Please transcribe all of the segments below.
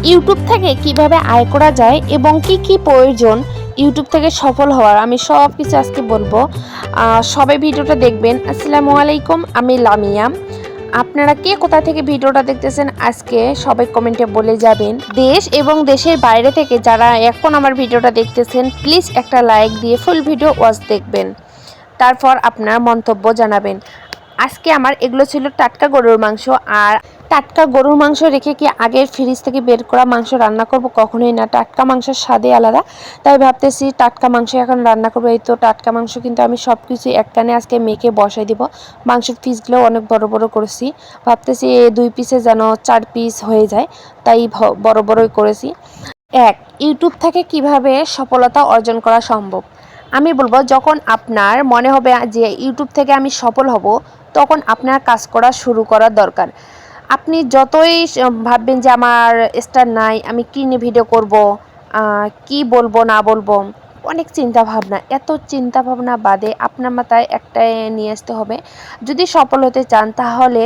YouTube থেকে কিভাবে আয় করা যায় এবং কি কি প্রয়োজন ইউটিউব থেকে সফল হওয়ার, আমি সব কিছু আজকে বলবো। সবাই ভিডিওটা দেখবেন। আসসালামু আলাইকুম, আমি লামিয়া। আপনারা কে কোথা থেকে ভিডিওটা দেখতেছেন আজকে সবাই কমেন্টে বলে যাবেন। দেশ এবং দেশের বাইরে থেকে যারা এখন আমার ভিডিওটা দেখতেছেন, প্লিজ একটা লাইক দিয়ে ফুল ভিডিও ওয়াচ দেখবেন, তারপর আপনার মন্তব্য জানাবেন। আজকে আমার এগুলো ছিল টাটকা গরুর মাংস। আর টাটকা গরুর মাংস রেখে কি আগের ফ্রিজ থেকে বের করা মাংস রান্না করব? কখনোই না। টাটকা মাংসের স্বাদই আলাদা। তাই ভাবতেছি টাটকা মাংস এখন রান্না করবো। এই তো টাটকা মাংস কিন্তু আমি সব কিছু একখানে আজকে মেখে বসাই দিব। মাংসের পিসগুলো অনেক বড় বড় করেছি। ভাবতেছি 2 পিসে যেন 4 পিস হয়ে যায়, তাই বড় বড়ই করেছি। ইউটিউব থেকে কিভাবে সফলতা অর্জন করা সম্ভব। আমি বলবো, যখন আপনার মনে হবে যে ইউটিউব থেকে আমি সফল হব, তখন আপনার কাজ করা শুরু করার দরকার। আপনি যতই ভাববেন যে আমার স্টার নাই, আমি কী নিয়ে ভিডিও করব, কি বলবো না বলবো, অনেক চিন্তা ভাবনা। এত চিন্তা ভাবনা বাদে আপনার মাথায় একটাই নিয়ে আসতে হবে, যদি সফল হতে চান তাহলে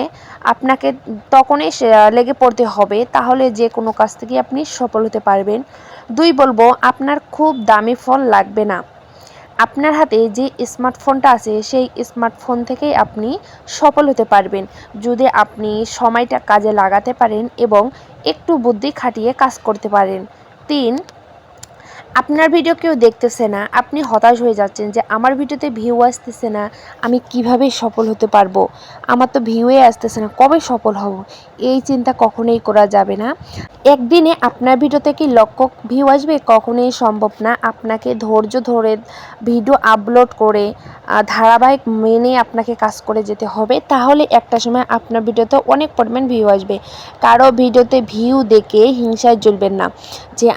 আপনাকে তখনই লেগে পড়তে হবে, তাহলে যে কোনো কাজ থেকে আপনি সফল হতে পারবেন। 2 বলবো, আপনার খুব দামি ফোন লাগবে না। আপনার হাতে যে স্মার্টফোনটা আছে সেই স্মার্টফোন থেকেই আপনি সফল হতে পারবেন, যদি আপনি সময়টা কাজে লাগাতে পারেন এবং একটু বুদ্ধি খাটিয়ে কাজ করতে পারেন। 3, আপনার ভিডিও কেউ দেখতেছে না, আপনি হতাশ হয়ে যাচ্ছেন যে আমার ভিডিওতে ভিউ আসতেছে না, আমি কিভাবে সফল হতে পারবো, আমার তো ভিউই আসতেছে না, কবে সফল হব? এই চিন্তা কখনোই করা যাবে না। একদিনে আপনার ভিডিওতে কি লক্ষ ভিউ আসবে? কখনোই সম্ভব না। আপনাকে ধৈর্য ধরে ভিডিও আপলোড করে ধারাবাহিক মেনে আপনাকে কাজ করে যেতে হবে, তাহলে একটা সময় আপনার ভিডিওতে অনেক পরিমাণ ভিউ আসবে। কারো ভিডিওতে ভিউ দেখে হিংসায় জ্বলবেন না যে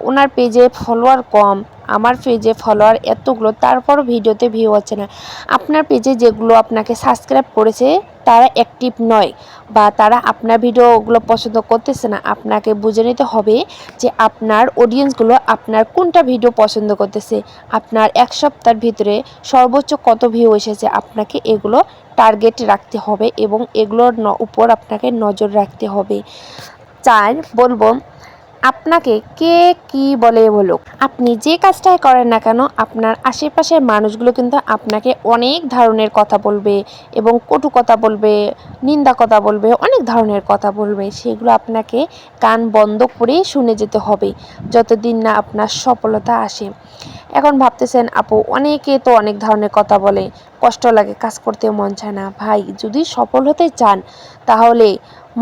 ওনার পেজে ফলোয়ার কম, আমার পেজে ফলোয়ার এতগুলো, তারপরও ভিডিওতে ভিউ হচ্ছে না। আপনার পেজে যেগুলো আপনাকে সাবস্ক্রাইব করেছে তারা অ্যাক্টিভ নয়, বা তারা আপনার ভিডিওগুলো পছন্দ করতেছে না। আপনাকে বুঝে নিতে হবে যে আপনার অডিয়েন্সগুলো আপনার কোনটা ভিডিও পছন্দ করতেছে, আপনার 1 সপ্তাহের ভিতরে সর্বোচ্চ কত ভিউ এসেছে, আপনাকে এগুলো টার্গেট রাখতে হবে এবং এগুলোর উপর আপনাকে নজর রাখতে হবে। 4 বলবো, আপনাকে কে কি বলে বলুক, আপনি যে কাজটাই করেন না কেন, আপনার আশেপাশের মানুষগুলো কিন্তু আপনাকে অনেক ধরনের কথা বলবে এবং কটু কথা বলবে, নিন্দা কথা বলবে, অনেক ধরনের কথা বলবে। সেগুলো আপনাকে কান বন্ধ করে শুনে যেতে হবে যতদিন না আপনার সফলতা আসে। এখন ভাবতেছেন আপু অনেকে তো অনেক ধরনের কথা বলে, কষ্ট লাগে, কাজ করতে মন চায় না। ভাই, যদি সফল হতে চান তাহলে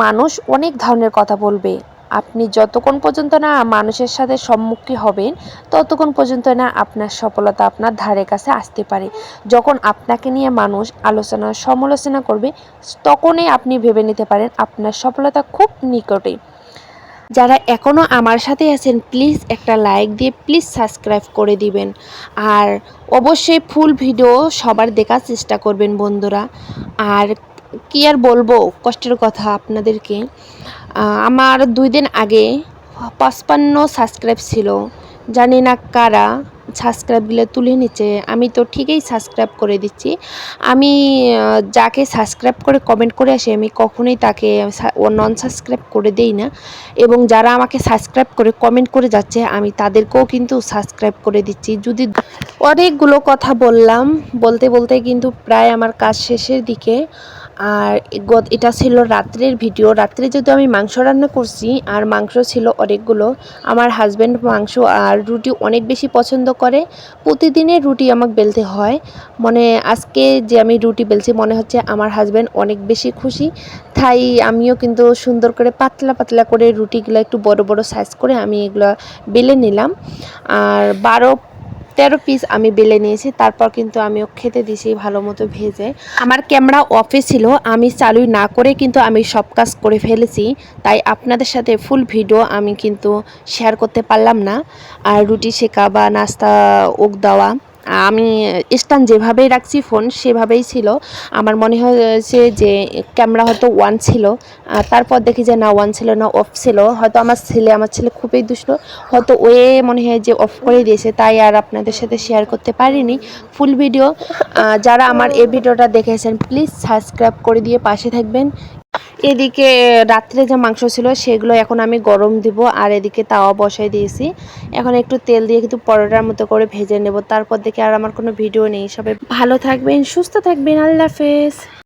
মানুষ অনেক ধরনের কথা বলবে। আপনি যতক্ষণ পর্যন্ত না মানুষের সাথে সম্মুখীন হবেন, ততক্ষণ পর্যন্ত না আপনার সফলতা আপনার ধারে কাছে আসতে পারে। যখন আপনাকে নিয়ে মানুষ আলোচনা সমালোচনা করবে, তখনই আপনি ভেবে নিতে পারেন আপনার সফলতা খুব নিকটে। যারা এখনও আমার সাথে আছেন, প্লিজ একটা লাইক দিয়ে প্লিজ সাবস্ক্রাইব করে দিবেন। আর অবশ্যই ফুল ভিডিও সবার দেখার চেষ্টা করবেন বন্ধুরা। আর কি আর বলবো, কষ্টের কথা আপনাদেরকে। আমার 2 দিন আগে 55 সাবস্ক্রাইব ছিল, জানি না কারা সাবস্ক্রাইবগুলো তুলে নিচ্ছে। আমি তো ঠিকই সাবস্ক্রাইব করে দিচ্ছি। আমি যাকে সাবস্ক্রাইব করে কমেন্ট করে আসি, আমি কখনোই তাকে নন সাবস্ক্রাইব করে দেই না। এবং যারা আমাকে সাবস্ক্রাইব করে কমেন্ট করে যাচ্ছে, আমি তাদেরকেও কিন্তু সাবস্ক্রাইব করে দিচ্ছি। যদি অনেকগুলো কথা বললাম, বলতে বলতে কিন্তু প্রায় আমার কাজ শেষের দিকে। আর এটা ছিল রাত্রের ভিডিও। রাত্রে যেহেতু আমি মাংস রান্না করছি আর মাংস ছিল অনেকগুলো, আমার হাজব্যান্ড মাংস আর রুটি অনেক বেশি পছন্দ করে। প্রতিদিনের রুটি আমাকে বেলতে হয়। আজকে যে আমি রুটি বেলছি, মনে হচ্ছে আমার হাজব্যান্ড অনেক বেশি খুশি। তাই আমিও কিন্তু সুন্দর করে পাতলা পাতলা করে রুটিগুলো একটু বড় বড় সাইজ করে আমি এগুলো বেলে নিলাম। আর 12-13 পিস আমি বেলে নিয়েছি। তারপর কিন্তু আমিও খেতে দিয়েছি ভালো মতো ভেজে। আমার ক্যামেরা অফে ছিল, আমি চালু না করে কিন্তু আমি সব কাজ করে ফেলেছি। তাই আপনাদের সাথে ফুল ভিডিও আমি কিন্তু শেয়ার করতে পারলাম না। আর রুটি সেকা বা নাস্তা ওক দেওয়া, আমি স্ট্যান্ড যেভাবেই রাখছি ফোন সেভাবেই ছিল। আমার মনে হয়েছে যে ক্যামেরা হয়তো 1 ছিল, তারপর দেখি যে না 1 ছিল না, অফ ছিল। হয়তো আমার ছেলে খুবই দুষ্ট, হয়তো মনে হয় যে অফ করে দিয়েছে, তাই আর আপনাদের সাথে শেয়ার করতে পারিনি ফুল ভিডিও। যারা আমার এই ভিডিওটা দেখেছেন, প্লিজ সাবস্ক্রাইব করে দিয়ে পাশে থাকবেন এদিকে রাত্রে যে মাংস ছিল সেগুলো এখন আমি গরম দিব, আর এদিকে তাওয়া বসাই দিয়েছি। এখন একটু তেল দিয়ে কিন্তু পরোটার মতো করে ভেজে নেব। তারপর দেখে আর আমার কোনো ভিডিও নেই। সবাই ভালো থাকবেন, সুস্থ থাকবেন, আল্লাহ হাফেজ।